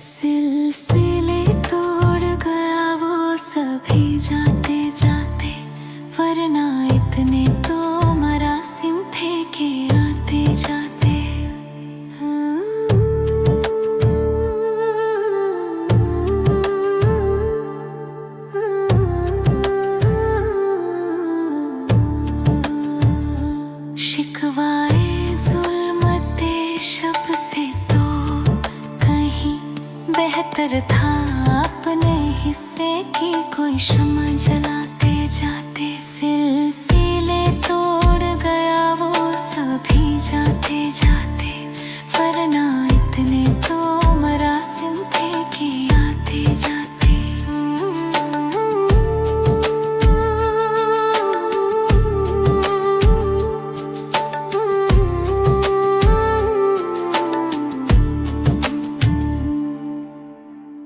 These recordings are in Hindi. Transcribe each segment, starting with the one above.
सिलसिले तोड़ गया वो सभी जाते जाते, वरना इतने तो मरासिम थे कि आते जाते। शिकवाए जुल्मते शब से तो कहीं बेहतर था अपने हिस्से की कोई शम्मा जलाते जाते। सिलसिले तोड़ गया वो सभी जाते जाते, वरना इतने तो मरासिम थे कि आते जाते।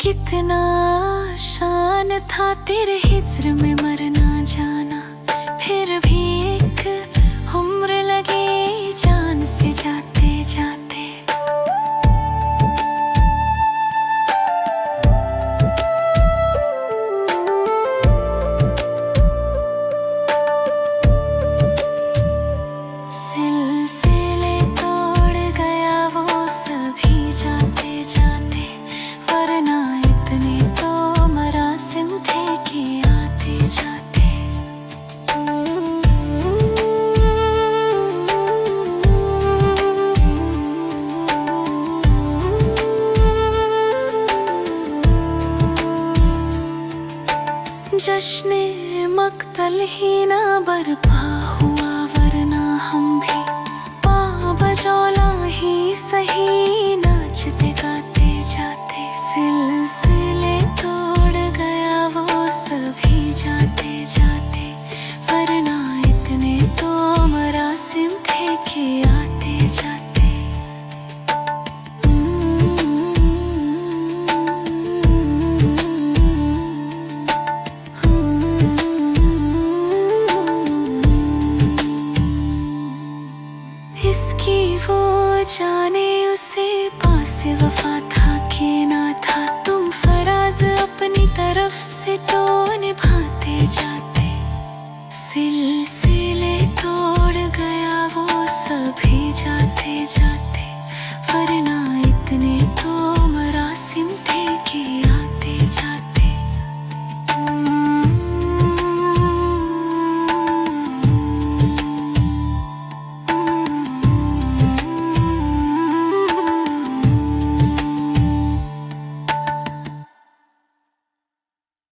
कितना शान था तेरे हिज्र में मरना जाना, फिर भी एक उम्र लगी जान से जाते जाते। सिलसिले तोड़ गया वो सभी जाते जाते, वरना इतने तो मरासिम थे कि आते जाते। जश्न मक्तल ही ना बरपा हुआ, वरना हम भी बाबजौला ही सही नाचते गाते जाते। सिलसिले तोड़ गया वो सभी जाते जाते, वरना इतने तो मरासिम थे कि आते